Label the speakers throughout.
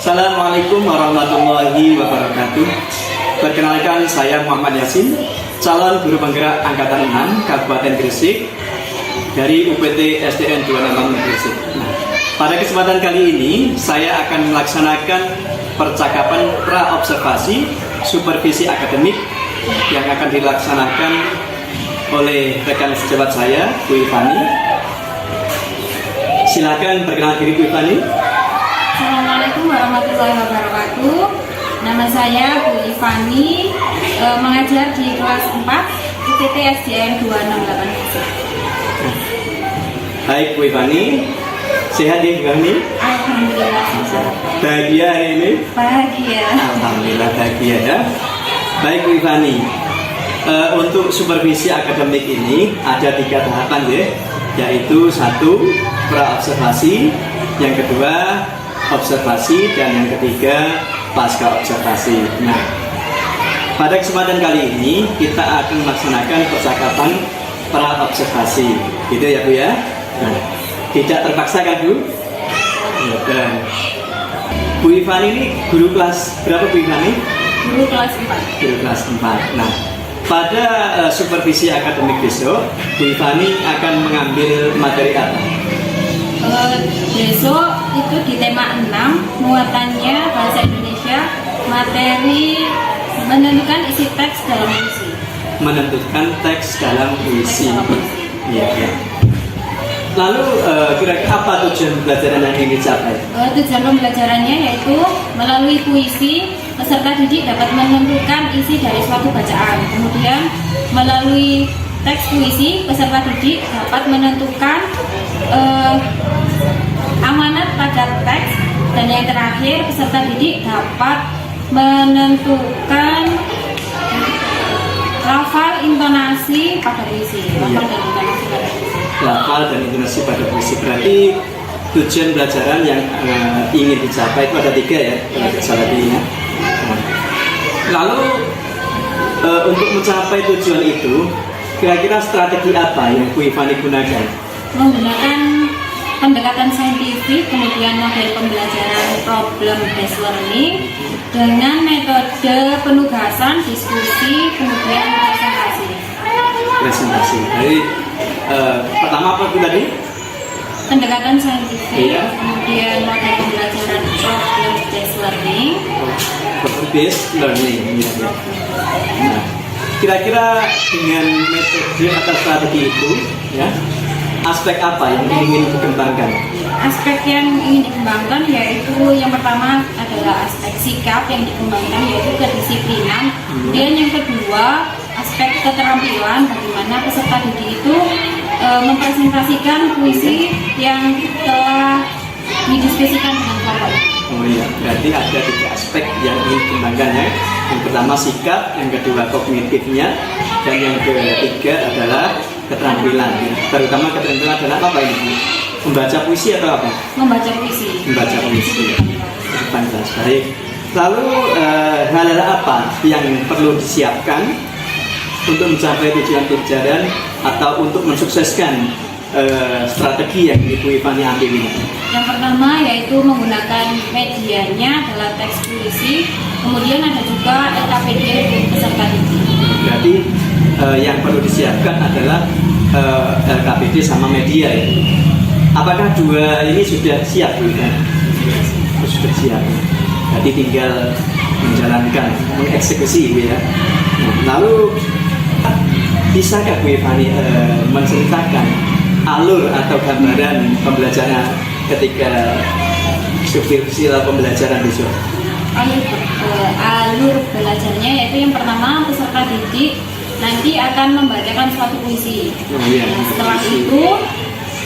Speaker 1: Assalamualaikum warahmatullahi wabarakatuh. Perkenalkan, saya Muhammad Yasin, calon guru penggerak Angkatan 6 Kabupaten Gresik dari UPT SDN 26 Gresik. Pada kesempatan kali ini, saya akan melaksanakan percakapan pra-observasi supervisi akademik yang akan dilaksanakan oleh rekan sejawat saya, Bu Ivani. Silakan perkenalkan diri, Bu Ivani.
Speaker 2: Assalamualaikum warahmatullahi wabarakatuh. Nama saya Bu Ivani, mengajar di kelas 4 UPT SDN 268 Gresik.
Speaker 1: Baik, Bu Ivani. Sehat ya, Bu Ivani?
Speaker 2: Alhamdulillah sehat.
Speaker 1: Bahagia hari ini?
Speaker 2: Bahagia.
Speaker 1: Alhamdulillah bahagia ya. Baik, Bu Ivani. Untuk supervisi akademik ini ada 3 tahapan ya, yaitu 1 pra-observasi, yang kedua observasi, dan yang ketiga pasca observasi. Nah, pada kesempatan kali ini kita akan melaksanakan percakapan pra-observasi, gitu ya Bu ya. Nah, tidak terpaksa kan Bu? Dan Bu Ivani ini guru kelas berapa, Bu Ivani?
Speaker 2: Guru kelas 4.
Speaker 1: Guru kelas 4. Nah, pada supervisi akademik besok, Bu Ivani akan mengambil materi apa?
Speaker 2: Besok itu di tema 6, muatannya bahasa Indonesia, materi menentukan isi teks dalam puisi.
Speaker 1: Menentukan teks dalam puisi. Ya, ya. Lalu kira-kira apa tujuan pembelajaran yang ingin dicapai?
Speaker 2: Tujuan pembelajarannya yaitu melalui puisi, peserta didik dapat menentukan isi dari suatu bacaan. Kemudian melalui teks puisi, peserta didik dapat menentukan amanat pada teks, dan yang terakhir peserta didik dapat menentukan lafal intonasi pada puisi.
Speaker 1: Lafal dan intonasi pada puisi. Berarti tujuan pelajaran yang ingin dicapai itu ada 3 ya, kalau tidak salah diingat. Lalu untuk mencapai tujuan itu, kira-kira strategi apa yang Bu Ivani gunakan?
Speaker 2: Menggunakan pendekatan saintifik, kemudian model pembelajaran problem based learning dengan metode penugasan, diskusi, kemudian presentasi. Jadi
Speaker 1: pertama apa itu tadi?
Speaker 2: Pendekatan saintifik,
Speaker 1: iya.
Speaker 2: Kemudian model pembelajaran problem based learning.
Speaker 1: Problem based learning. Ya, ya. Nah, kira-kira dengan metode atau strategi itu, ya, aspek apa yang ingin dikembangkan?
Speaker 2: Aspek yang ingin dikembangkan yaitu yang pertama adalah aspek sikap yang dikembangkan, yaitu kedisiplinan. Kemudian yang kedua aspek keterampilan, bagaimana peserta didik itu mempresentasikan puisi yang telah didiskusikan dengan kelompok.
Speaker 1: Oh iya, berarti ada 3 aspek yang ingin dikembangkan ya. Yang pertama sikap, yang kedua kognitifnya, dan yang ketiga adalah keterampilan. Terutama keterampilan adalah apa ini? Membaca puisi atau apa?
Speaker 2: Membaca puisi.
Speaker 1: Membaca puisi. Baik. Lalu hal-hal apa yang perlu disiapkan untuk mencapai tujuan pelajaran atau untuk mensukseskan strategi yang Ibu Ivani ambil ini?
Speaker 2: Yang pertama yaitu menggunakan medianya adalah teks puisi, kemudian ada juga LKPD untuk peserta didik.
Speaker 1: Berarti yang perlu disiapkan adalah LKPD sama media ya. Apakah 2 ini sudah siap Bu Ivani? Sudah siap. Jadi tinggal menjalankan, mengeksekusi ya. Nah, lalu bisakah Bu Ivani menceritakan alur atau gambaran pembelajaran ketika supervisi pembelajaran besok?
Speaker 2: Alur belajarnya yaitu yang pertama peserta didik nanti akan membacakan suatu puisi. Setelah itu,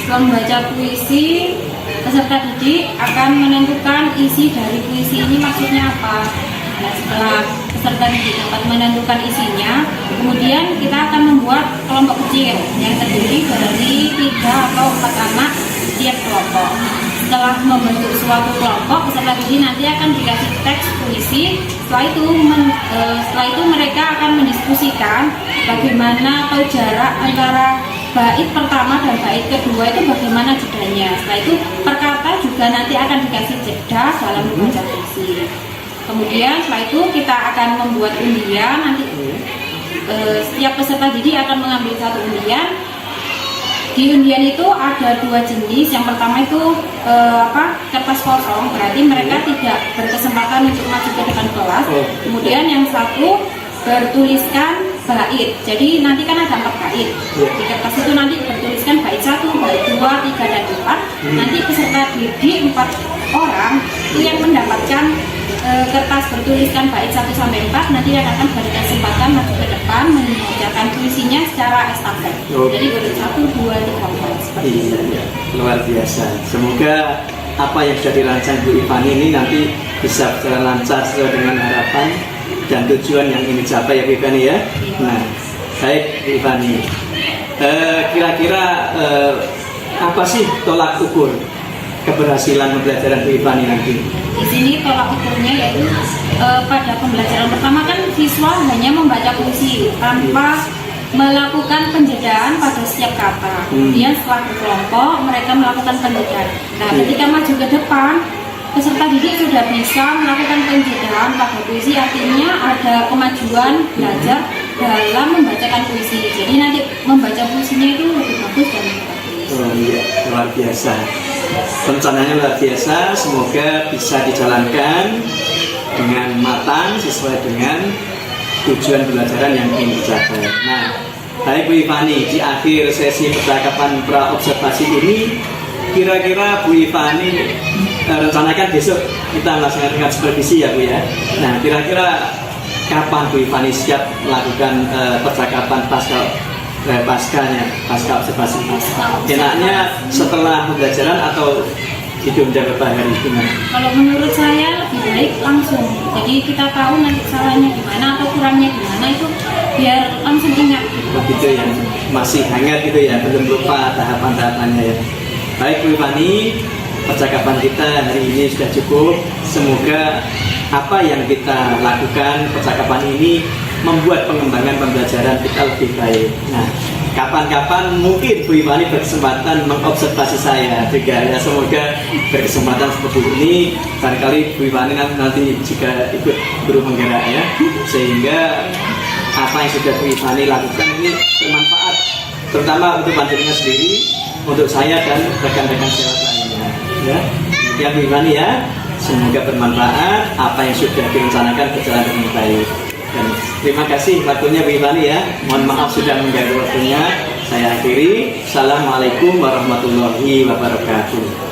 Speaker 2: setelah membaca puisi, peserta didik akan menentukan isi dari puisi ini maksudnya apa. Nah, setelah peserta didik dapat menentukan isinya, kemudian kita akan membuat kelompok kecil yang terdiri dari 3 atau 4 anak setiap kelompok. Setelah membentuk suatu kelompok, peserta didik nanti akan dikasih teks puisi. Setelah itu mereka akan mendiskusikan bagaimana atau jarak antara bait pertama dan bait kedua itu bagaimana jedanya. Setelah itu per kata juga juga nanti akan dikasih jeda dalam membaca puisi. Kemudian setelah itu kita akan membuat undian. Nanti setiap peserta didik akan mengambil satu undian. Di undian itu ada 2 jenis. Yang pertama itu kertas kosong, berarti mereka tidak berkesempatan untuk maju ke depan kelas. Kemudian yang satu bertuliskan bait. Jadi nanti kan ada 4 bait. Di kertas itu nanti bertuliskan bait 1, bait 2, 3, dan 4. Nanti peserta didik 4 orang itu yang mendapatkan kertas bertuliskan bait 1 sampai 4 nanti yang akan berkesempatan maju ke depan mengerjakan puisinya secara estafet. Jadi bait 1, 2, 3, 4 seperti itu.
Speaker 1: Iya, luar biasa. Semoga apa yang sudah dirancang Bu Ivani ini nanti bisa berjalan lancar sesuai dengan harapan dan tujuan yang ingin dicapai ya Bu Ivani ya. Nah, baik Bu Ivani. Kira-kira apa sih tolak ukur keberhasilan pembelajaran Bu Ivani nanti?
Speaker 2: Di sini tolak ukurnya yaitu pada pembelajaran pertama kan siswa hanya membaca puisi tanpa melakukan penjedaan pada setiap kata. Kemudian setelah berkelompok mereka melakukan penjedaan. Nah, ketika maju ke depan peserta didik sudah bisa melakukan penjedaan pada puisi, artinya ada kemajuan belajar dalam membacakan puisi. Jadi nanti membaca puisinya itu lebih bagus dan lebih bagus.
Speaker 1: Oh iya, luar biasa. Rencananya luar biasa, semoga bisa dijalankan dengan matang sesuai dengan tujuan pembelajaran yang ingin dicapai. Nah, baik Bu Ivani, di akhir sesi percakapan pra-observasi ini, kira-kira Bu Ivani rencanakan besok kita melaksanakan supervisi ya Bu ya. Nah, kira-kira kapan Bu Ivani siap melakukan percakapan pasca observasi? Enaknya setelah pembelajaran atau ditunda beberapa hari gimana?
Speaker 2: Kalau menurut saya lebih baik langsung. Jadi kita tahu nanti salahnya gimana atau kurangnya gimana itu biar langsung ingat.
Speaker 1: Begitu ya, masih hangat gitu ya, belum lupa tahapan-tahapannya ya. Baik Bu Ivani, percakapan kita hari ini sudah cukup. Semoga apa yang kita lakukan percakapan ini membuat pengembangan pembelajaran kita lebih baik. Nah, kapan-kapan mungkin Bu Ivani berkesempatan mengobservasi saya juga ya. Semoga berkesempatan seperti ini barangkali Bu Ivani nanti juga ikut guru penggerak ya, sehingga apa yang sudah Bu Ivani lakukan ini bermanfaat terutama untuk panjenengan sendiri, untuk saya dan rekan-rekan sejawat lainnya ya. Ya Bu Ivani ya, semoga bermanfaat apa yang sudah direncanakan berjalan dengan baik. Dan terima kasih waktunya Bu Ivani ya. Mohon maaf sudah mengganggu waktunya. Saya akhiri. Assalamualaikum warahmatullahi wabarakatuh.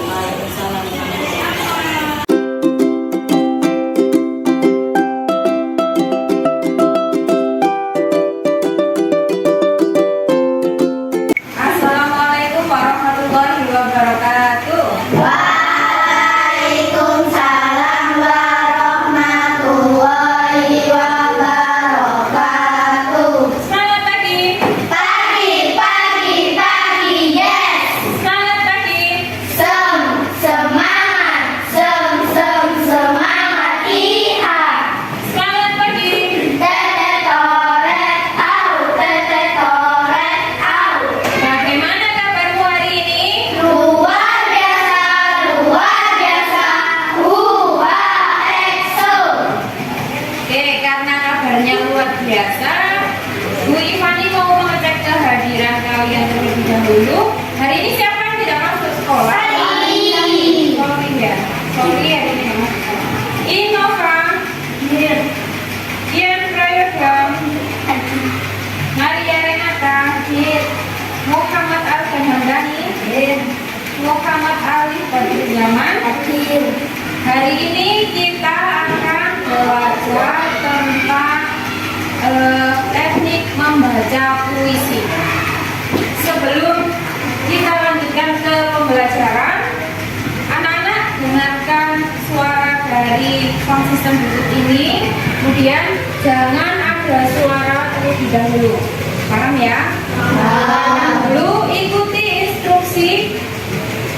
Speaker 2: Assalamualaikum warahmatullahi wabarakatuh.
Speaker 3: Waalaikumsalam warahmatullahi wabarakatuh.
Speaker 2: Selamat pagi.
Speaker 3: Pagi, yes.
Speaker 2: Selamat pagi.
Speaker 3: Semangat, iya.
Speaker 2: Selamat pagi.
Speaker 3: Tete toret, au.
Speaker 2: Bagaimana kabarmu hari ini?
Speaker 3: Luar biasa. EXO.
Speaker 2: Oke, karena kabarnya luar biasa, Bu Ivani mau mengecek kehadiran kalian terlebih dahulu. Hari ini siapa yang tidak masuk sekolah?
Speaker 3: Sorry.
Speaker 2: Sorry hari ini nggak masuk sekolah. Innova, Ian Prayoga, Maria Renata, Muhammad Al-Hamdani, Muhammad Ali Badruzaman. Hari ini kita akan belajar tentang teknik membaca puisi. Sebelum kita lanjutkan ke pembelajaran, anak-anak dengarkan suara dari sound system berikut ini. Kemudian jangan ada suara terlebih dahulu. Paham ya? Lalu ikuti instruksi,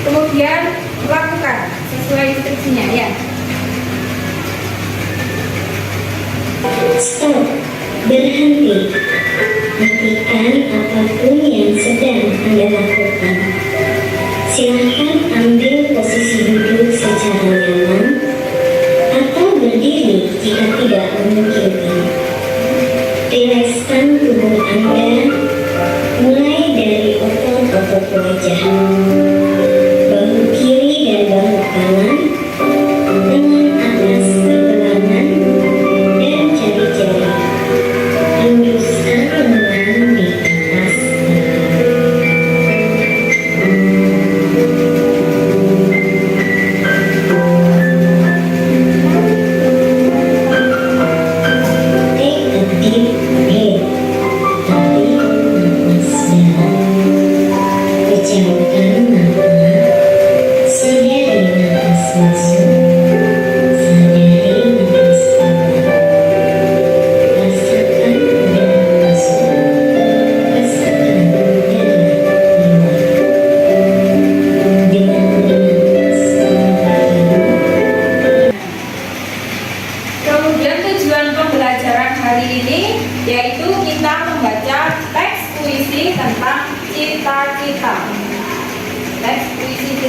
Speaker 2: kemudian lakukan sesuai instruksinya ya.
Speaker 4: Stop. Berhenti. Hentikan apapun yang sedang Anda lakukan. Silakan ambil posisi duduk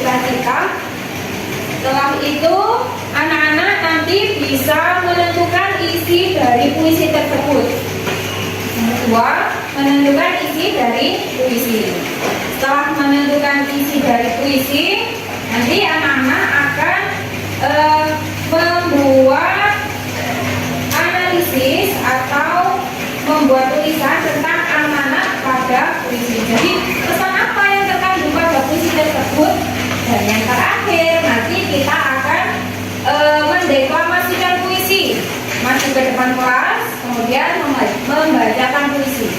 Speaker 2: bercita-cita. Setelah itu, anak-anak nanti bisa menentukan isi dari puisi tersebut. Yang kedua, menentukan isi dari puisi. Setelah menentukan isi dari puisi, nanti anak-anak akan membuat analisis atau membuat tulisan tentang anak-anak pada puisi. Jadi, pesan apa yang terkandung pada puisi tersebut? Dan yang terakhir, nanti kita akan mendeklamasikan puisi, maju ke depan kelas, kemudian membacakan puisi.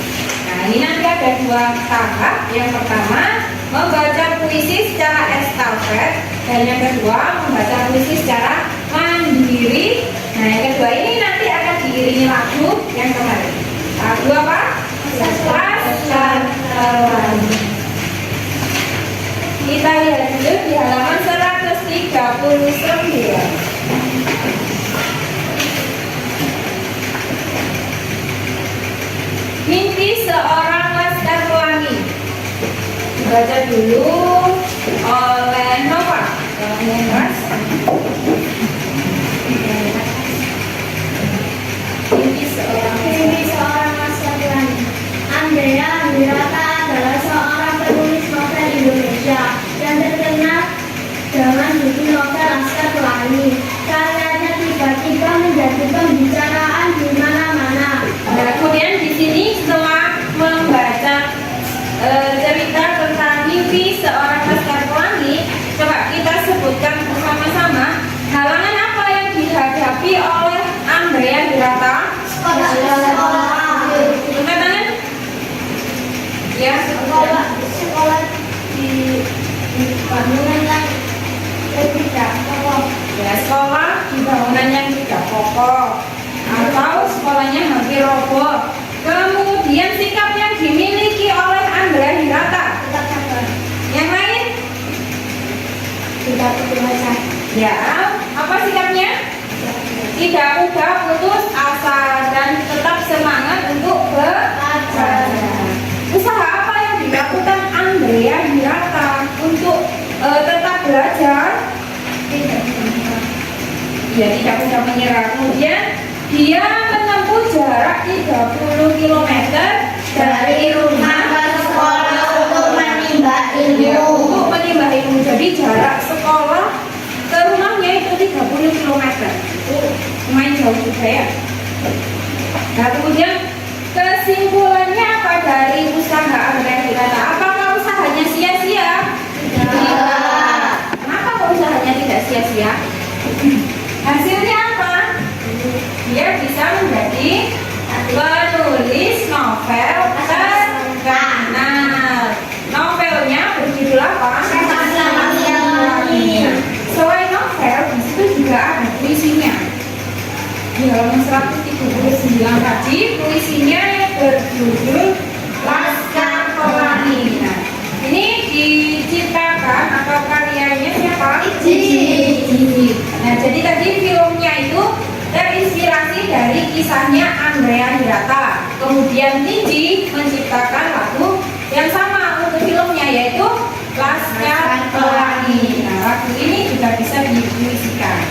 Speaker 2: Nah, ini nanti ada dua tahap. Yang pertama, membaca puisi secara estafet, dan yang kedua, membaca puisi secara mandiri. Nah, yang kedua ini nanti akan diiringi lagu yang kemarin. Lagu apa? Laskar Pelangi. Kita lihat dulu di halaman 139. Mimpi seorang laskar pelangi. Dibaca dulu oleh Nova. Mimpi seorang
Speaker 3: laskar pelangi. Andrea Wirata adalah seorang penulis novel Indonesia yang terkenal dengan buku novel Laskar Pelangi. Karyanya tiba-tiba menjadi pembicaraan di mana-mana.
Speaker 2: Nah, kemudian di sini setelah membaca cerita tentang mimpi seorang laskar pelangi, coba kita sebutkan bersama-sama halangan apa yang dihadapi oleh Andrea Wirata.
Speaker 3: Sekolah
Speaker 2: Angkat tangan. Ya,
Speaker 3: sekolah di bangunan yang tidak kokoh.
Speaker 2: ya, sekolah di bangunan yang tidak kokoh atau sekolahnya hampir roboh. Kemudian sikap yang dimiliki oleh Andrea Wirata.
Speaker 3: Tetap sabar.
Speaker 2: Yang lain?
Speaker 3: Tidak putus asa.
Speaker 2: Ya, apa sikapnya? Tidak mudah putus asa dan tetap semangat untuk belajar. Usaha apa yang dilakukan Andrea Wirata untuk tetap belajar? Dia tidak mudah menyerah. Kemudian dia menempuh jarak 30 km dari rumah
Speaker 3: ke sekolah untuk menimba
Speaker 2: ya,
Speaker 3: ilmu.
Speaker 2: untuk menimba ilmu. Jadi jarak sekolah ke rumahnya itu 30 km. Lumayan jauh juga ya. Nah, kemudian kesimpulannya apa dari usaha Andrea Wirata? Apakah usahanya sia-sia? Tidak. Kenapa kok usahanya tidak sia-sia? Hasilnya apa? Dia bisa menjadi penulis novel terkenal. Novelnya berjudul apa? Selain novel, di situ juga ada puisinya. Di halaman 139 tadi, puisinya berjudul Laskar Pelangi. Nah, ini diciptakan atau karyanya siapa? Gigi. Nah, jadi tadi filmnya itu terinspirasi dari kisahnya Andrea Wirata. Kemudian Gigi menciptakan lagu yang sama untuk filmnya, yaitu Laskar Pelangi. Nah, lagu ini juga bisa dipuisikan.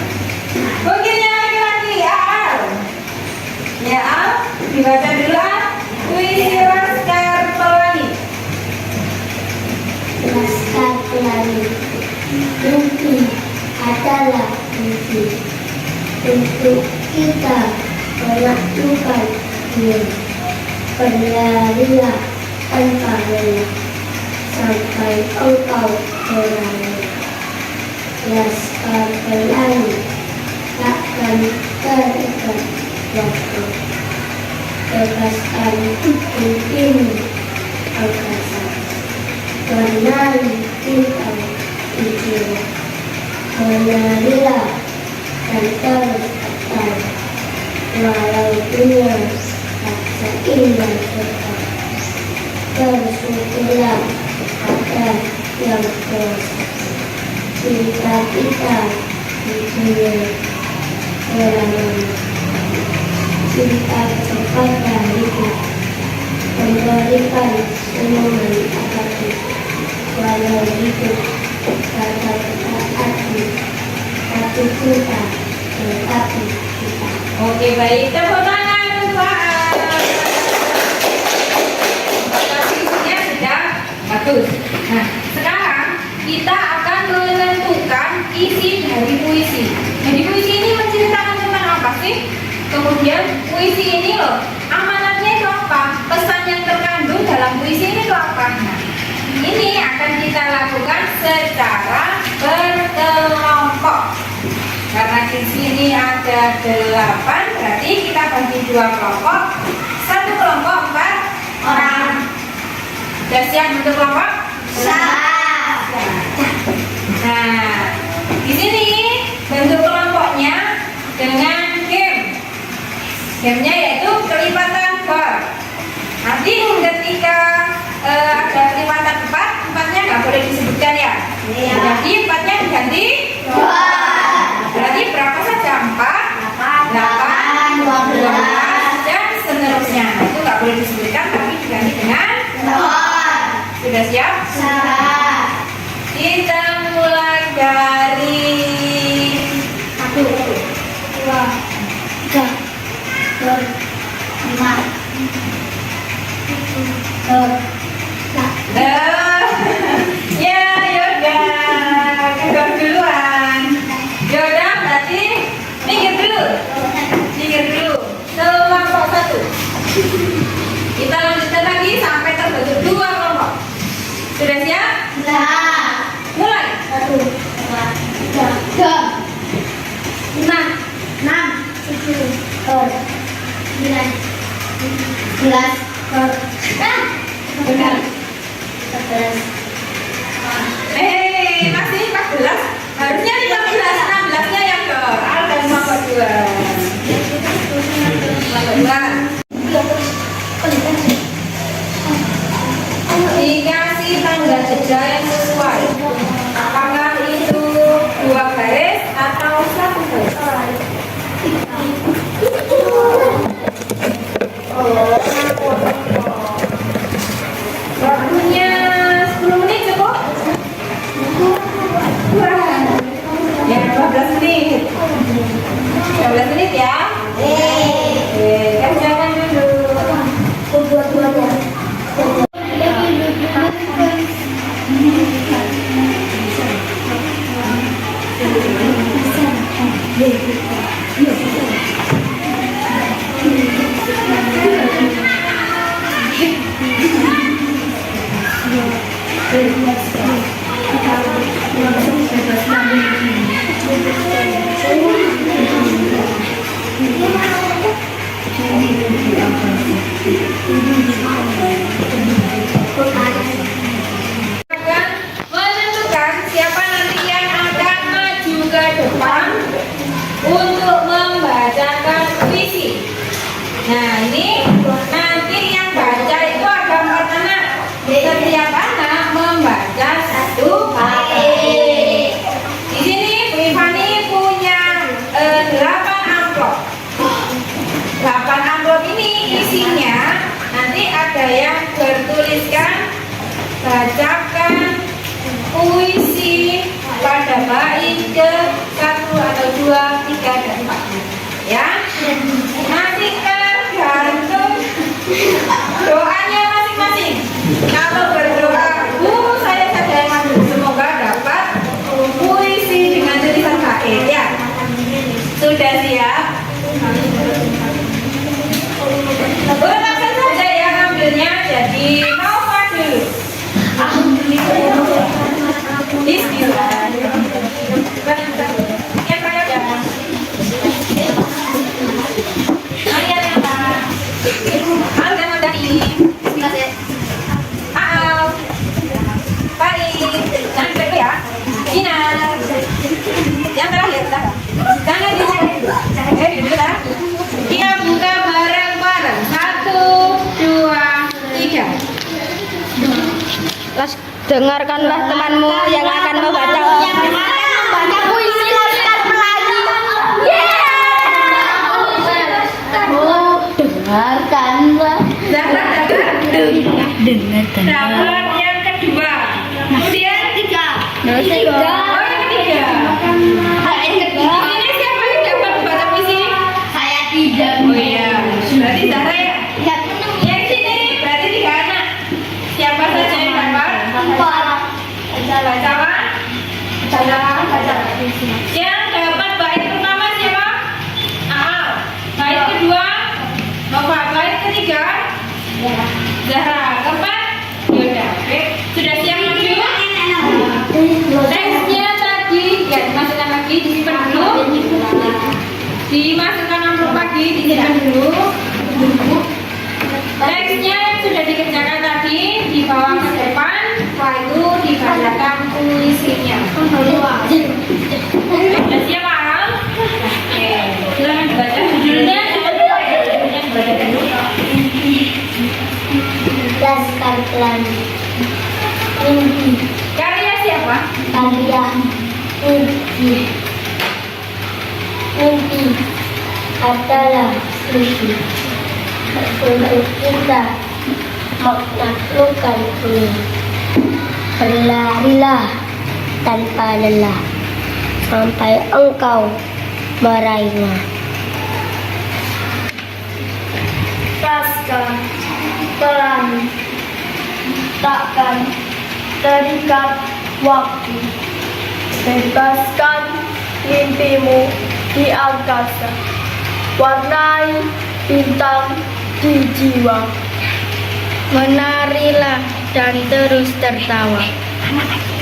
Speaker 2: Mungkin yang laki-laki, Al. Ya, Al, dibaca dulu Al. Puisi Laskar Pelangi.
Speaker 3: Laskar Pelangi. Mimpi adalah mimpi untuk kita melakukan berlarilah tanpa lelah sampai engkau berlari. Laskar Pelangi takkan terikat waktu. Bebaskan ini angkasa. Menari bintang di jiwa. Menarilah dan terus bertahan. Walau dunia tak seindah tetap. Bersyukurlah pada yang kuasa. Cinta kita di dunia berlalu. Cinta kepada hidup, memberikan senyuman apapun, walau hidup Satu juta.
Speaker 2: Oke, baik. Tepuk tangan untuk puisinya sudah bagus. Nah, sekarang kita akan menentukan isi dari puisi. Jadi puisi ini menceritakan tentang apa sih? Kemudian puisi ini loh, amanatnya itu apa? Pesan yang terkandung dalam puisi ini itu apa? Nah, ini akan kita lakukan secara berkelompok. Karena di sini ada 8, berarti kita bagi 2 kelompok. Satu kelompok 4 orang. Sudah siap untuk kelompok?
Speaker 3: Siap.
Speaker 2: Nah, di sini bentuk kelompoknya dengan game. Gamenya yaitu kelipatan bor. Nanti ketika ada kelipatan 4, 4-nya nggak boleh disebutkan ya.
Speaker 3: Iya.
Speaker 2: Jadi 4-nya diganti 2. Berarti berapa saja? 4, 8, 12, dan seterusnya. Nah, itu nggak boleh disebutkan, tapi diganti dengan sudah siap?
Speaker 3: Siap.
Speaker 2: Kita mulai dari
Speaker 3: 1, 2, 3, 4, 5, 6, 7,
Speaker 2: ya Yoda, kedor duluan. Yoda berarti minggir dulu. Kelompok 1. Kita lanjutkan lagi sampai terbentuk 2 kelompok. Sudah siap?
Speaker 3: Siap.
Speaker 2: Mulai.
Speaker 3: 1, 2, 3, 4, 5, 6, 7, 8, 9, 10, 11,
Speaker 2: Masih 14. Harusnya 15, 16-nya yang dor. Ada kelompok 2. Dikasih tanda jeda yang sesuai. Apakah itu 2 garis atau 1 garis? Waktunya 10 menit cukup? Ya, 15 menit. 15 menit ya. Oke, kerjakan dulu. Menentukan siapa nanti yang akan maju ke depan untuk membacakan puisi. Nah, ini nanti yang baca itu ada 4 anak. Setiap anak membaca 1 bait. Di sini Bu Ivani punya 8 amplop. 8 amplop ini isinya nanti ada yang bertuliskan bacakan puisi pada bait ke 1 atau 2, 3, dan 4. Ya, nanti tergantung doanya masing-masing. Kalau berdoa, saya saja yang maju. Semoga dapat puisi dengan tulisan bait ya. Sudah siap? Langsung saja ya ngambilnya. Jadi mau apa dulu? Bismillah. Yang banyak ya. Mari yang Pak. Alga Madani. Baik. Jangan dulu ya. Ina. Yang terakhir. Jangan dulu. Dulu dah. Kita buka bareng-bareng. 1, 2, 3.
Speaker 5: Dengarkanlah temanmu yang akan membaca puisi Laskar Pelangi. Dengarkanlah.
Speaker 2: Dapat yang kedua. Kemudian 3. Dimasukkan amplop lagi, dicetak dulu. Teksnya yang sudah dikerjakan tadi dibawa ke depan, setelah itu dibacakan puisinya. Sudah siap Al? Oke, silakan dibaca judulnya. Judulnya dibaca dulu.
Speaker 4: Laskar Pelangi. Mimpi.
Speaker 2: Karya siapa?
Speaker 4: Karya mimpi. Mimpi adalah mimpi untuk kita menaklukkan dunia. Berlarilah tanpa lelah sampai engkau meraihnya. Laskar Pelangi, takkan terikat waktu. Bebaskan mimpimu di angkasa, warnai bintang di jiwa. Menarilah dan terus tertawa,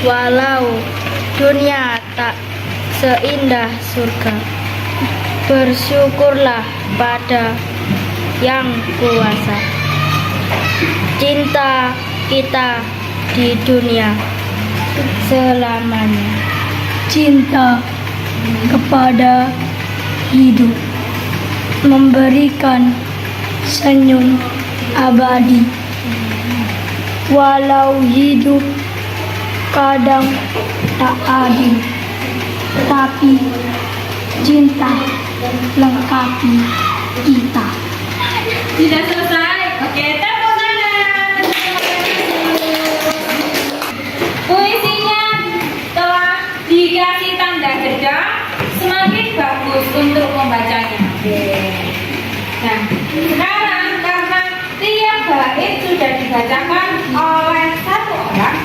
Speaker 4: walau dunia tak seindah surga. Bersyukurlah pada yang kuasa. Cinta kita di dunia selamanya. Cinta kepada hidup, memberikan senyum abadi. Walau hidup kadang tak adil, tapi cinta lengkapi kita.
Speaker 2: Sudah selesai. Oke, tepuk tangan. Puisinya telah dikasih tanda jeda, semakin bagus untuk membacanya. Nah, sekarang karena tiap bait sudah dibacakan oleh satu orang,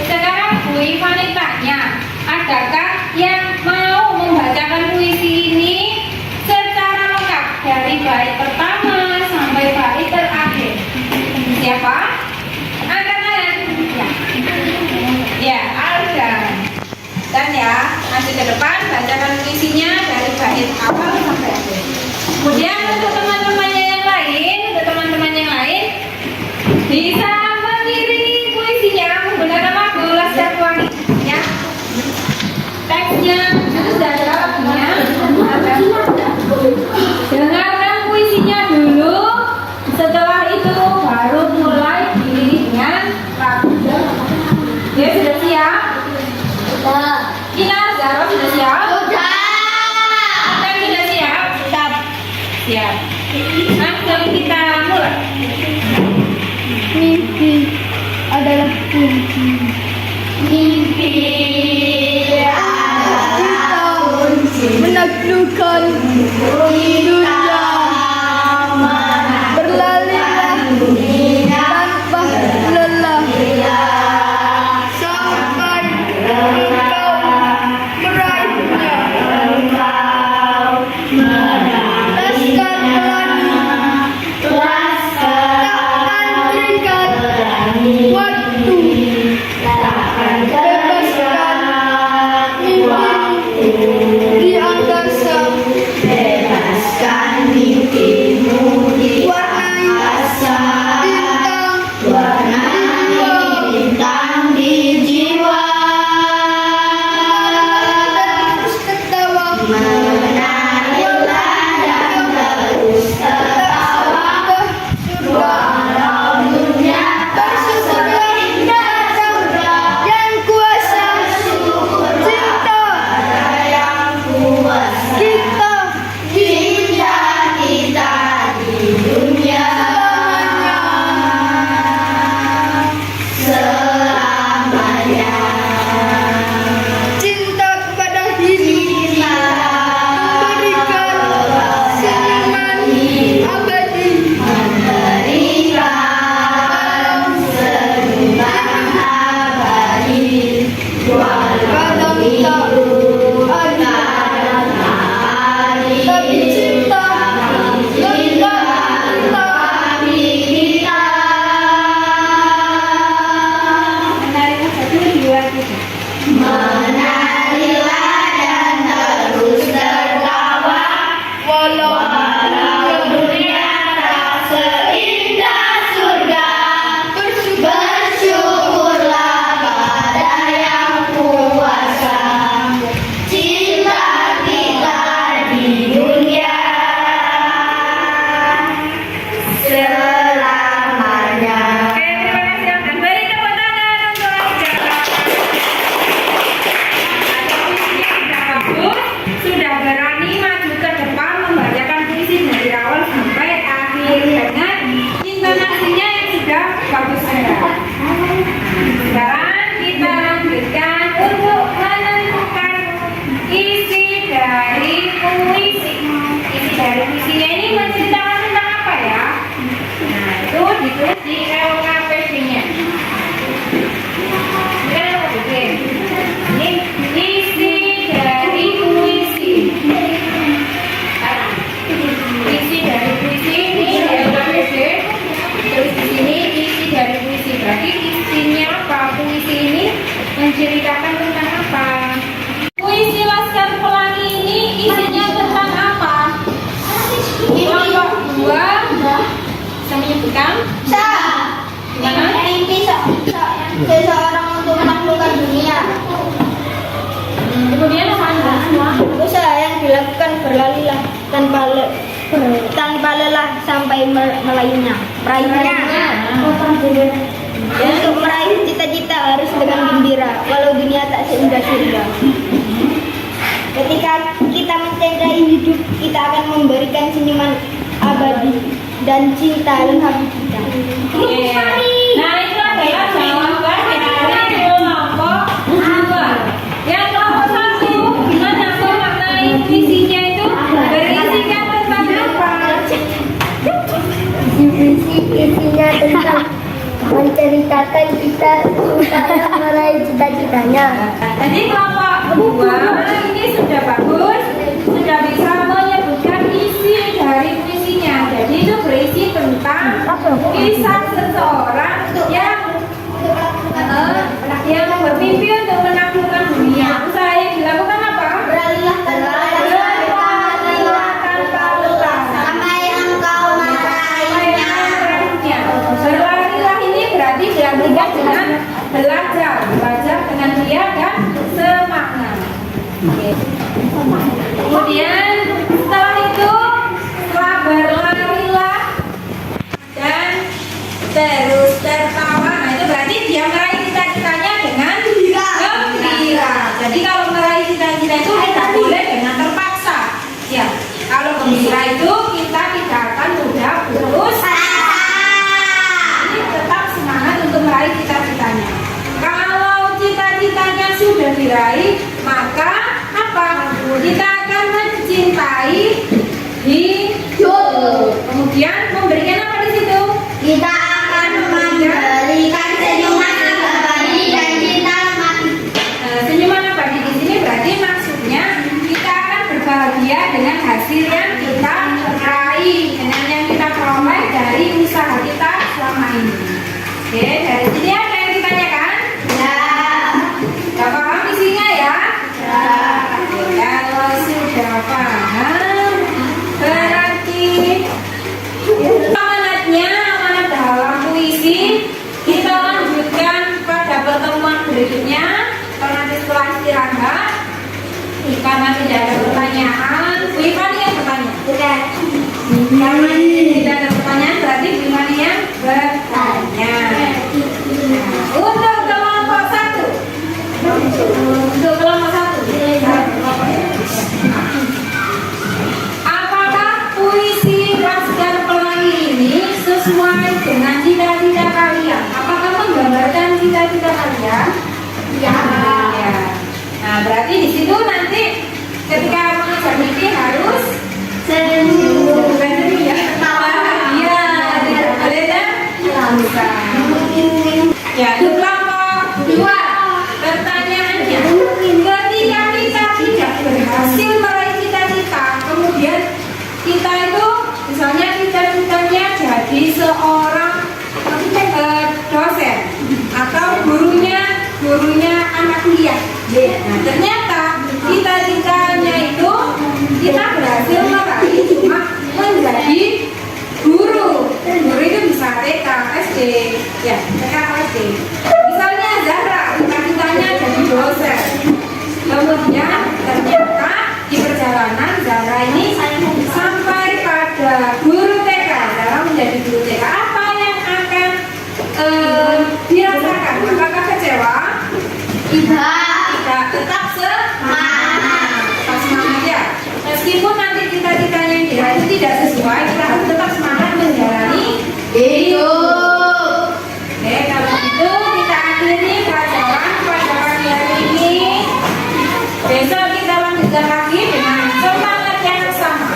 Speaker 2: sekarang Bu Ivani tanya, adakah yang mau membacakan puisi ini secara lengkap dari bait pertama sampai bait terakhir? Siapa? Angkat tangan. Ya, Alda. Dan ya, maju ke depan, bacakan puisinya dari bait awal sampai akhir. Kemudian untuk teman-temannya yang lain, bisa mengiringi puisinya menggunakan lagu Laskar Pelangi. Ya. Teksnya sudah ada lagunya. Dengarkan puisinya dulu. Setelah itu baru mulai diiringi dengan lagu. Ya, sudah siap? Kinar, Zara sudah siap? Sudah sudah siap? Siap. Langsung kita mulai.
Speaker 4: Mimpi adalah kunci. Mimpi adalah kunci. Menaklukkan dunia. Berlarilah tanpa lelah sampai engkau meraihnya. Laskar Pelangi, takkan terikat waktu. Bebaskan mimpimu di angkasa. Warnai bintang di jiwa. Terus tertawa. Menarilah dan terus tertawa. Walau dunia bersyukurlah yang kuasa. Cinta yang kuasa. Kita di dunia selamanya. Cinta kepada hidup.
Speaker 5: dilakukan berlalilah tanpa lelah sampai meraihnya. Untuk meraih cita-cita harus dengan gembira, walau dunia tak seindah surga. Ketika kita mencintai hidup, kita akan memberikan senyuman abadi dan cinta lengkap kita.
Speaker 2: Nah, itu adalah jawaban dari kelompok 2. Yang kelompok 1, gimana memaknai puisinya itu? Berisikan tentang apa?
Speaker 3: Isinya tentang menceritakan kita supaya meraih cita-citanya.
Speaker 2: Jadi kelompok 2 ini sudah bagus, sudah bisa menyebutkan isi dari puisinya. Jadi itu berisi tentang kisah seseorang yang bermimpi untuk menaklukkan dunia. Usaha yang dilakukan apa?
Speaker 3: Beralihlah
Speaker 2: Tanpa lelah.
Speaker 3: sampai engkau meraihnya.
Speaker 2: Berlarilah ini berarti diartikan dengan belajar dengan dia dan semangat. Kemudian setelah itu, setelah berlarilah dan terus tertawa, nah itu berarti dia meraih cita-citanya dengan gembira. Jadi kalau meraih cita-cita itu tidak boleh dengan terpaksa. Ya, kalau gembira itu kita tidak akan mudah putus tetap semangat untuk meraih cita-citanya. Kalau cita-citanya sudah diraih, maka apa? Kita akan mencintai hidup. Kemudian memberikan apa di situ?
Speaker 3: Kita akan memberikan senyuman abadi dan cinta mati.
Speaker 2: Senyuman abadi di sini berarti maksudnya kita akan berbahagia dengan hasil yang kita raih, dengan yang kita peroleh dari usaha kita selama ini. Oke, dari sini ada yang ditanyakan?
Speaker 3: Ya.
Speaker 2: Gak paham isinya ya? Ya. Kalau sudah paham, berarti amanat dalam puisi kita lanjutkan pada pertemuan berikutnya. Nanti setelah istirahat, karena tidak ada pertanyaan, Bu Ivani yang bertanya. Karena tidak ada pertanyaan, berarti Bu Ivani yang bertanya. Untuk kelompok 1. Untuk kelompok 1. Apakah puisi Laskar Pelangi ini sesuai dengan cita-cita kalian? Apakah menggambarkan cita-cita kalian? Ya. Nah, berarti di situ nanti ketika mengajar ini harus senyum. Ya, bahagia, tidak boleh dan bisa. Ya, itu kelompok 2. Pertanyaannya, ketika kita tidak berhasil meraih cita-cita, kemudian kita itu misalnya cita-citanya jadi seorang dosen atau gurunya anak kuliah. Nah, ternyata cita-citanya itu kita berhasil meraih cuma menjadi guru. Guru itu bisa TK, SD, ya TK, SD. Misalnya Zahra, cita-citanya jadi dosen. Kemudian ternyata di perjalanan Zahra ini sampai pada guru TK. Zahra menjadi guru TK. Apa yang akan dirasakan? Apakah kecewa? Tidak, tetap semangat. Tetap semangat ya. Meskipun nanti cita-citanya yang diraih itu tidak sesuai, kita harus tetap semangat menjalani hidup. Oke, kalau gitu kita akhiri pelajaran pada pagi hari ini. Besok kita lanjutkan lagi dengan semangat yang sama.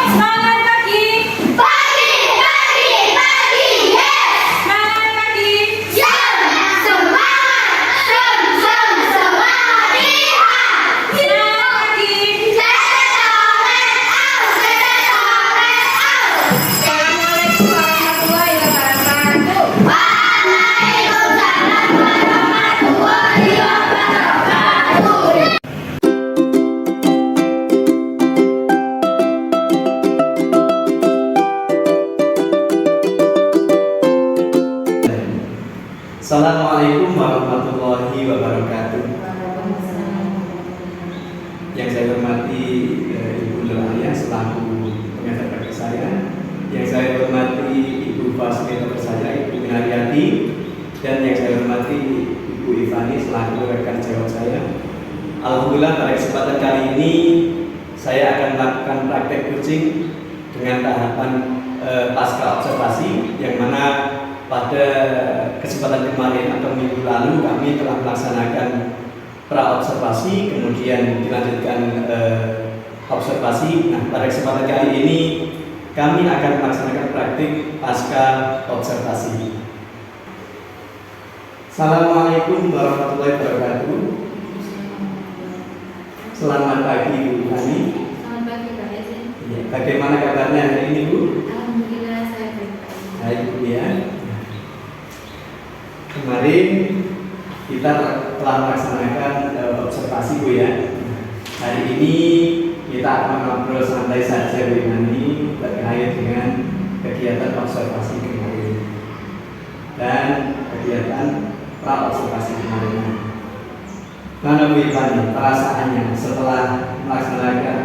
Speaker 2: Semangat pagi. Semangat pagi. Semangat pagi. Assalamualaikum warahmatullahi wabarakatuh.
Speaker 1: Assalamualaikum warahmatullahi wabarakatuh. Yang saya hormati hormati Ibu Ivani selaku rekan sejawat saya. Alhamdulillah pada kesempatan kali ini saya akan melakukan praktek coaching dengan tahapan pasca observasi, yang mana pada kesempatan kemarin atau minggu lalu kami telah melaksanakan pra observasi, kemudian dilanjutkan observasi. Nah, pada kesempatan kali ini kami akan melaksanakan praktik pasca observasi. Assalamualaikum warahmatullahi wabarakatuh. Selamat pagi Bu Hani.
Speaker 2: Selamat pagi Pak Yasin.
Speaker 1: Ya, bagaimana kabarnya hari ini Bu?
Speaker 2: Alhamdulillah saya baik.
Speaker 1: Baik Bu ya. Kemarin kita telah melaksanakan observasi Bu ya. Hari ini kita akan ngobrol santai saja Bu Hani terkait dengan kegiatan observasi kemarin dan kegiatan pra observasi kemarin. Mana Bu Ivani perasaannya setelah melaksanakan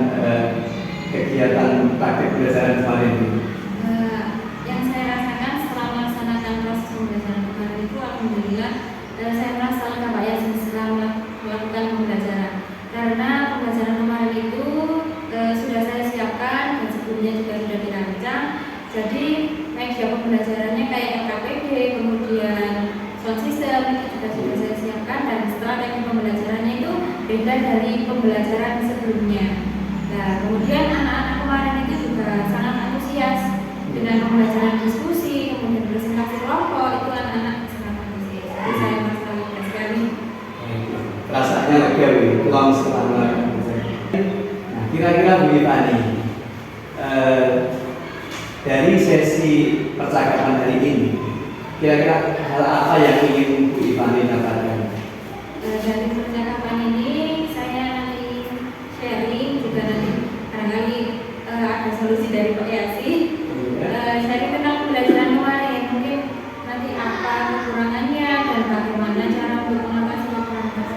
Speaker 1: kegiatan praktik pembelajaran kemarin?
Speaker 2: Yang saya rasakan setelah melaksanakan proses pembelajaran kemarin itu alhamdulillah saya merasa lega Pak Yasin setelah melakukan pembelajaran, karena pembelajaran kemarin itu sudah saya siapkan dan sebelumnya juga sudah dirancang. Jadi media pembelajarannya kayak LKPD, kemudian sound system itu juga sudah saya siapkan, dan setelah teknik pembelajarannya itu beda dari pembelajaran sebelumnya. Nah, kemudian anak-anak kemarin itu juga sangat antusias dengan pembelajaran diskusi, kemudian presentasi kelompok, itu anak-anak sangat antusias. Jadi saya merasa lega sekali.
Speaker 1: Rasanya lega Bu, pulang setelah melakukan pembelajaran. Nah, kira-kira Bu Ivani, dari sesi percakapan hari ini, kira-kira hal apa yang ingin Bu Ivani dapatkan?
Speaker 2: Dari percakapan ini saya nanti sharing juga, nanti barangkali ada solusi dari Pak Yasin. Sharing tentang pembelajaran kemarin, mungkin nanti apa kekurangannya dan bagaimana cara untuk mengatasi kekurangan.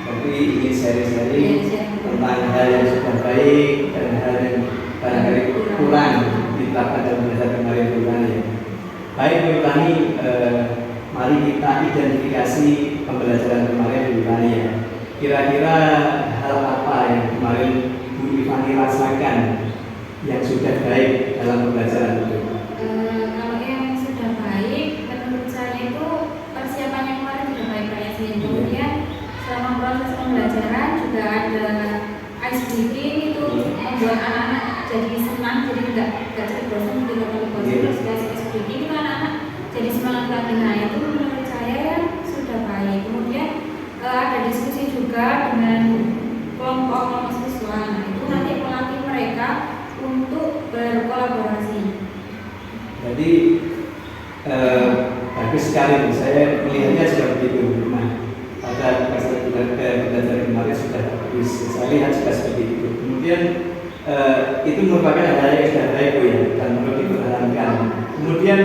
Speaker 1: Tapi ingin sharing-sharing tentang hal yang sudah baik dan hal yang barangkali kurang diterapkan dalam pembelajaran kemarin Bu Ivani ya. Baik Bu Ivani, mari kita identifikasi pembelajaran kemarin Bu Ivani ya. Kira-kira hal apa yang kemarin Bu Ivani rasakan yang sudah baik dalam pembelajaran itu?
Speaker 2: Kalau yang sudah baik, menurut saya itu persiapannya kemarin sudah baik Pak Yasin. Kemudian selama proses pembelajaran juga ada ice breaking, itu membuat anak-anak jadi senang, jadi nggak cepat bosan, tidak terlalu bosan. Terus dikasih ice breaking itu anak-anak jadi semangat lagi. Nah, itu menurut saya ya sudah baik. Kemudian ada diskusi juga dengan kelompok siswa. Nah, itu nanti melatih mereka untuk berkolaborasi.
Speaker 1: Jadi bagus sekali Bu, saya melihatnya sudah begitu. Nah, pada pembelajaran kemarin sudah bagus, saya lihat juga seperti itu. Kemudian itu merupakan hal yang sudah baik Bu ya, dan perlu dipertahankan. Kemudian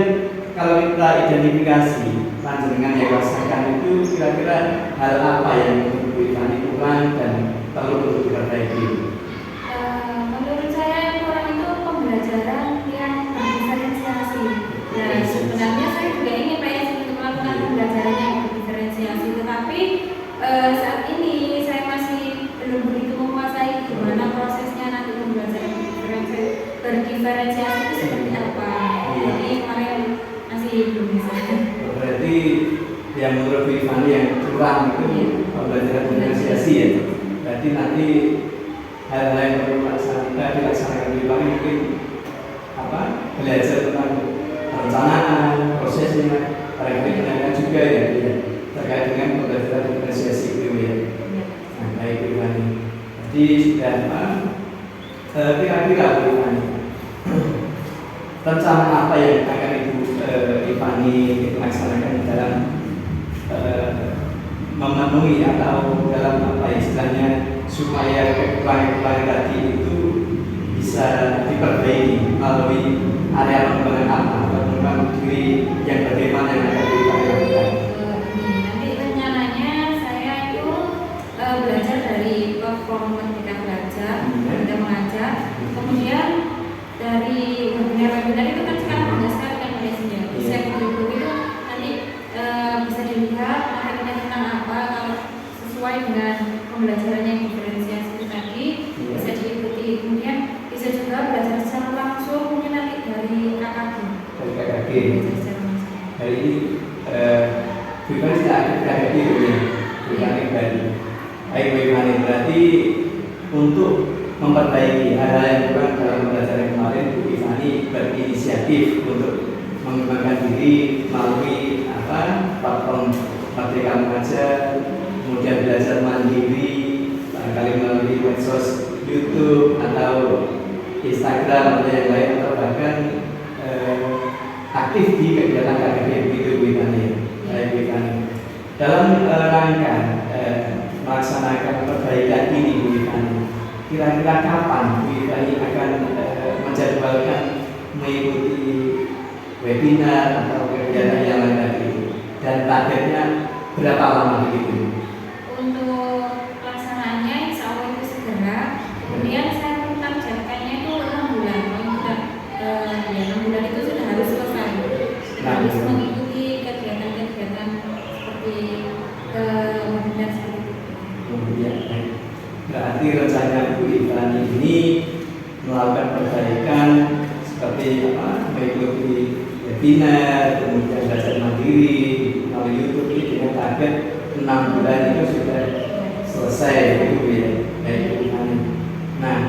Speaker 1: kalau kita identifikasi panjenengan yang rasakan itu, kira-kira hal apa yang menurut Bu Ivani kurang dan perlu untuk diperbaiki?
Speaker 2: Menurut saya yang kurang itu pembelajaran yang berdiferensiasi. Nah, sebenarnya saya juga ingin Pak Yasin untuk melakukan pembelajaran yang berdiferensiasi, tetapi saat ini saya masih belum begitu menguasai gimana prosesnya nanti pembelajaran berdiferensiasi itu seperti apa. Jadi kemarin masih belum bisa.
Speaker 1: Berarti yang menurut Bu Ivani yang kurang itu pembelajaran diferensiasi ya. Berarti nanti hal-hal yang perlu dilaksanakan Bu Ivani mungkin belajar tentang perencanaan, prosesnya, barangkali kenalkan juga ya terkait dengan pembelajaran diferensiasi itu ya. Nah, baik Bu Ivani. Jadi sudah kira-kira Bu Ivani, rencana apa yang akan Ibu Ivani laksanakan dalam memenuhi atau dalam istilahnya supaya kekurangan tadi itu bisa diperbaiki melalui area pengembangan apa atau pengembangan diri yang bagaimana yang akan dilakukan?
Speaker 2: Nanti rencananya saya itu belajar dari platform Merdeka Belajar, Merdeka Mengajar. Kemudian dari webinar itu kan sekarang banyak sekali kan Malaysia. Bisa itu nanti bisa dilihat
Speaker 1: Oke. Hari ini bukan tidak aktif itu ya, bukan kembali. Baik, bagaimana berarti untuk memperbaiki hal-hal yang kurang dalam pembelajaran kemarin, Bu Ivani berinisiatif untuk mengembangkan diri melalui platform Merdeka Mengajar, kemudian belajar mandiri, barangkali melalui medsos YouTube atau Instagram atau yang lain, atau bahkan aktif di kegiatan KKB begitu Bu Ivani. Bu Ivani. Dalam rangka melaksanakan perbaikan ini Bu Ivani, kira-kira kapan Bu Ivani akan menjadwalkan mengikuti webinar atau kegiatan yang lain tadi, dan targetnya berapa lama begitu?
Speaker 2: Untuk pelaksanaannya insya Allah itu segera. Kemudian saya mentargetkannya itu 6 bulan. Kalau sudah 6 bulan itu sudah harus selesai. Harus mengikuti kegiatan-kegiatan seperti webinar seperti itu.
Speaker 1: Kemudian berarti rencana Bu Ivani ini melakukan perbaikan seperti mengikuti webinar, kemudian belajar mandiri melalui YouTube ini dengan target 6 bulan itu sudah selesai gitu ya, Bu Ivani. Nah,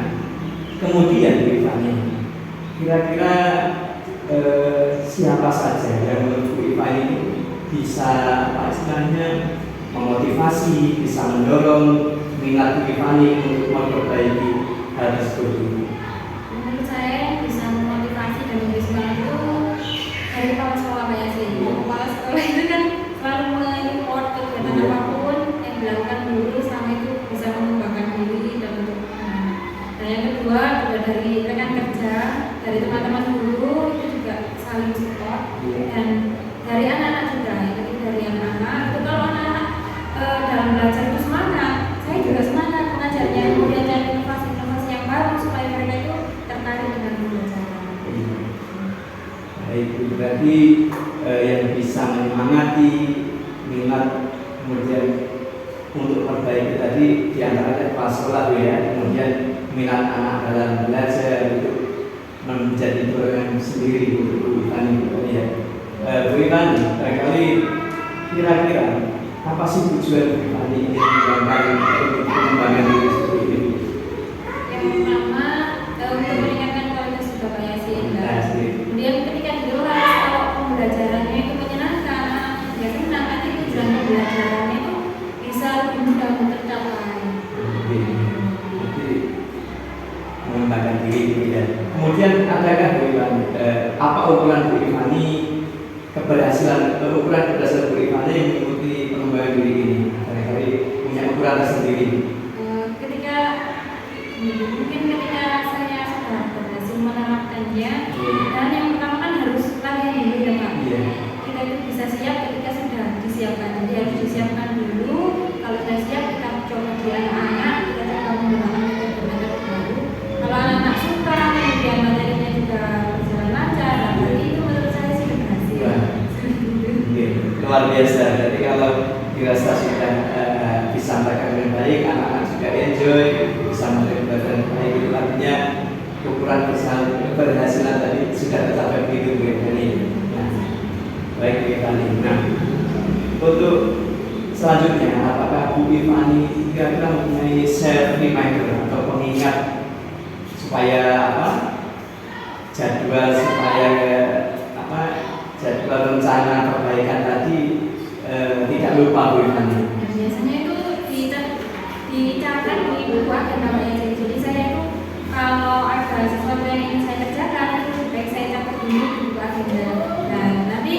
Speaker 1: kemudian Bu Ivani, kira-kira siapa saja yang menurut Bu Ivani ini bisa istilahnya memotivasi, bisa mendorong minat Bu Ivani untuk memperbaiki hal tersebut?
Speaker 2: Menurut saya yang bisa memotivasi dan memberi semangat itu dari kepala sekolah banyak sih. Kepala sekolah itu kan selalu mengimport kegiatan apapun yang dilakukan guru selama itu bisa mengembangkan diri dan untuk dan yang kedua juga dari rekan kerja, dari teman-teman guru itu juga saling support, dan dari anak-anak juga. Jadi dari anak-anak itu kalau anak-anak dalam belajar itu semangat, saya juga semangat mengajarnya, kemudian cari inovasi-inovasi yang baru supaya mereka itu tertarik dengan pembelajaran.
Speaker 1: Baik, berarti yang bisa menyemangati minat kemudian untuk perbaiki tadi diantaranya kepala sekolah ya, kemudian minat anak dalam belajar itu menjadi dorongan sendiri untuk Bu Ivani ya. Bu Ivani, barangkali kira-kira apa sih tujuan Bu Ivani ini untuk mengembangkan diri seperti ini?
Speaker 2: Yang pertama untuk meningkatkan kualitas Surabaya kemudian ketika di luar kalau pembelajarannya itu menyenangkan, ya senang, nanti tujuan pembelajarannya itu bisa lebih mudah untuk tercapai.
Speaker 1: Jadi mengembangkan diri ya. Kemudian adakah Bu Ivani apa ukuran Bu Ivani keberhasilan Bu Ivani yang mengikuti pengembangan diri ini? Barangkali punya ukuran tersendiri.
Speaker 2: Ketika mungkin ketika saya sudah berhasil menerapkannya, dan yang pertama kan harus latihan dulu ya Pak. Kita itu bisa siap ketika sudah disiapkan. Jadi harus disiapkan dulu. Kalau sudah siap kita coba di anak-anak, kita coba menggunakan metode-metode baru. Kalau anak-anak suka, kemudian materinya juga berjalan lancar, berarti itu menurut saya sih berhasil.
Speaker 1: Luar biasa. Jadi kalau dirasa sudah disampaikan dengan baik, anak-anak juga enjoy, bisa menerima dengan baik, itu artinya ukuran keberhasilan tadi sudah tercapai begitu Bu Ivani. Baik Bu Ivani. Nah, untuk selanjutnya, apakah Bu Ivani kira-kira mempunyai self reminder atau pengingat supaya jadwal jadwal rencana perbaikan tadi tidak lupa Bu Ivani?
Speaker 2: Biasanya itu dicatat di buku agenda ya. Jadi saya itu kalau ada sesuatu yang ingin saya kerjakan itu lebih baik saya catat dulu di buku agenda. Dan nanti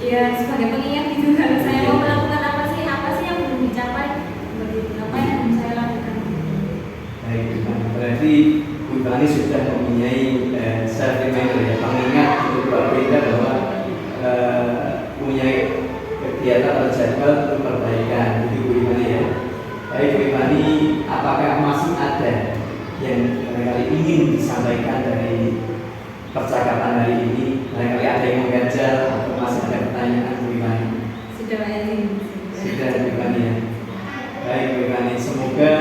Speaker 2: biar sebagai pengingat gitu kalau saya mau melakukan apa sih yang belum dicapai, seperti itu, apa yang belum saya lakukan.
Speaker 1: Baik, berarti Bu Ivani sudah mempunyai self reminder ya, pengingat untuk berbeda bahwa punya kegiatan atau jadwal untuk perbaikan itu Bu Ivani ya. Baik Bu Ivani, apakah masih ada yang barangkali ingin disampaikan dari percakapan hari ini? Barangkali ada yang mengganjal atau masih ada pertanyaan Bu Ivani?
Speaker 2: Sudah Pak Yazin.
Speaker 1: Sudah Bu Ivani ya. Baik Bu Ivani, semoga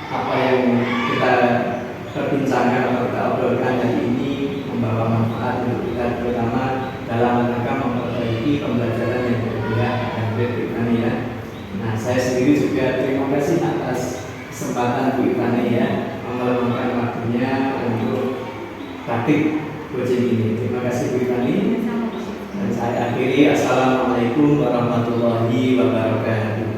Speaker 1: apa yang kita perbincangkan atau kita obrolkan hari ini saya sendiri juga terima kasih atas kesempatan Bu Ivani ya meluangkan waktunya untuk praktik coaching ini. Terima kasih Bu Ivani. Dan saya akhiri, assalamualaikum warahmatullahi wabarakatuh.